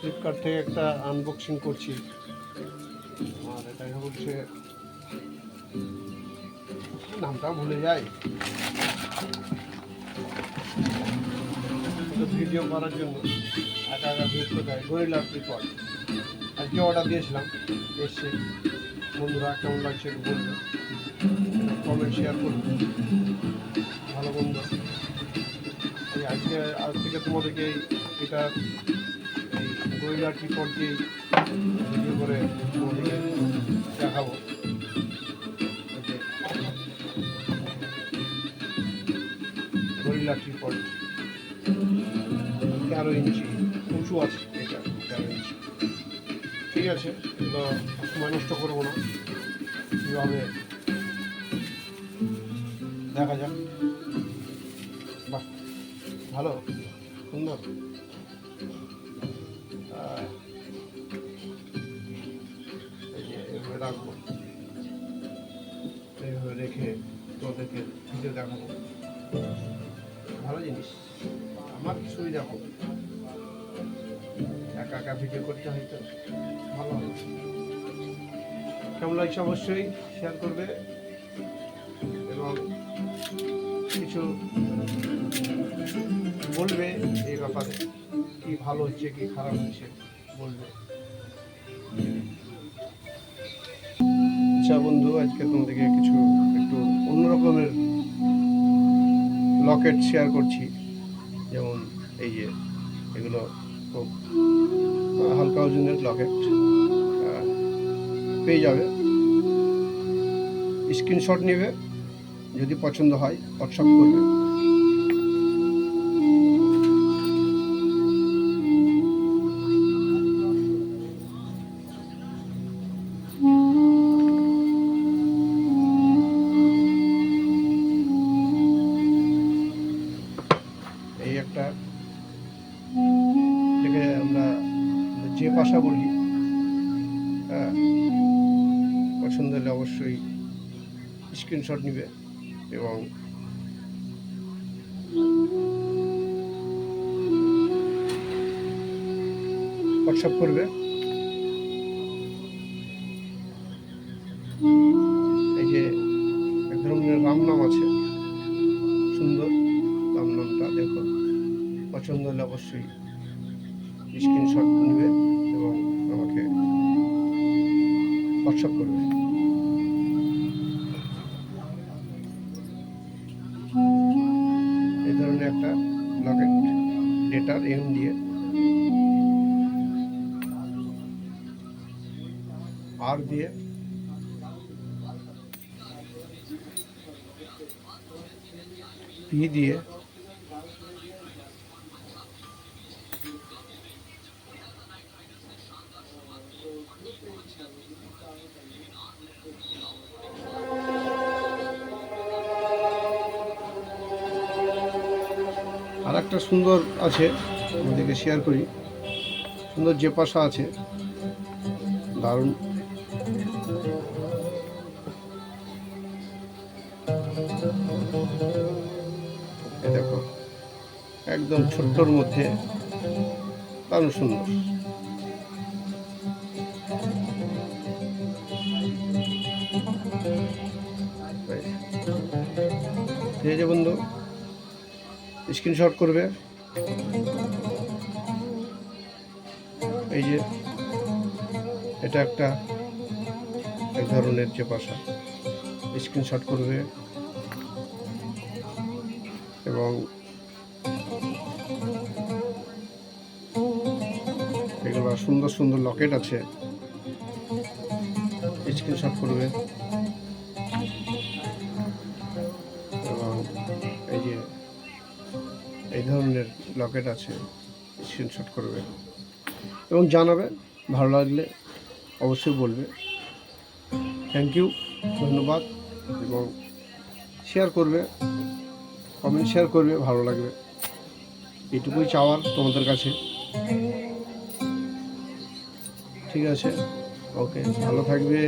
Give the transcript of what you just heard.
Flipkart থেকে একটা unboxing করছি। আর এটা হচ্ছে, নামটা ভুলে যাই, ভিডিও করার জন্য একা একা ভিড় কোথায়, গরিলা ট্রিপড। আজকে অর্ডার দিয়েছিলাম, এসছে। বন্ধুরা কেমন লাগছে একটু বলবে, কমেন্ট শেয়ার করবে, ভালো বন্ধু। এই আজ থেকে তোমাদেরকে এটা এই গরিলা ট্রিপড দিয়েই ভিডিও করে তোমাদেরকে দেখাবো। গরিলা ট্রিপড 13 ইঞ্চি উঁচু আছে, এটা 13 ইঞ্চি। ঠিক আছে, এগুলো সময় নষ্ট করবো না, কীভাবে দেখা যাক। বাহ, ভালো, সুন্দর। এই যে এভাবে রাখবো, এইভাবে রেখে তোমাদেরকে ভিডিও দেখাবো। ভালো জিনিস, আমার সুবিধা হবে, একা একা ভিডিও করতে হয়তো ভালো হবে। কেমন লাগছে অবশ্যই শেয়ার করবে, এবং কিছু বলবে এই ব্যাপারে, কি ভালো হচ্ছে কি খারাপ হচ্ছে বলবে। আচ্ছা বন্ধু, আজকে তোমাদেরকে কিছু একটু অন্যরকমের লকেট শেয়ার করছি। যেমন এই যে এগুলো খুব হালকা ওজনের লকেট, পেয়ে যাবে। স্ক্রিনশট নেবে, যদি পছন্দ হয় হোয়াটসঅ্যাপ করবে। এই একটা, এটাকে আমরা যে ভাষা বলি, পছন্দ হলে অবশ্যই স্ক্রিনশট নিবে এবং হোয়াটসঅ্যাপ করবে। এই যে এক ধরনের রাম নাম আছে, সুন্দর রাম নামটা দেখো, পছন্দ হলে অবশ্যই স্ক্রিনশট নিবে এবং আমাকে হোয়াটসঅ্যাপ করবে। এই ধরনের একটা লকেট, লেটার এম দিয়ে, আর দিয়ে, পি দিয়ে, আর একটা সুন্দর আছে, আমাদেরকে শেয়ার করি। সুন্দর যে পাশা আছে, দারুণ। দেখো একদম ছোট্টর মধ্যে দারুণ সুন্দর। ঠিক আছে বন্ধু, স্ক্রিনশট করবে। এই যে এটা একটা এক ধরনের যে ভাষা, স্ক্রিনশট করবে এবং এগুলো সুন্দর সুন্দর লকেট আছে, স্ক্রিনশট করবে এবং এই যে এই ধরনের লকেট আছে, স্ক্রিনশট করবে এবং জানাবে। ভালো লাগলে অবশ্যই বলবে। থ্যাংক ইউ, ধন্যবাদ। এবং শেয়ার করবে, কমেন্ট শেয়ার করবে, ভালো লাগবে। এটুকুই চাওয়ার তোমাদের কাছে। ঠিক আছে, ওকে, ভালো থাকবে।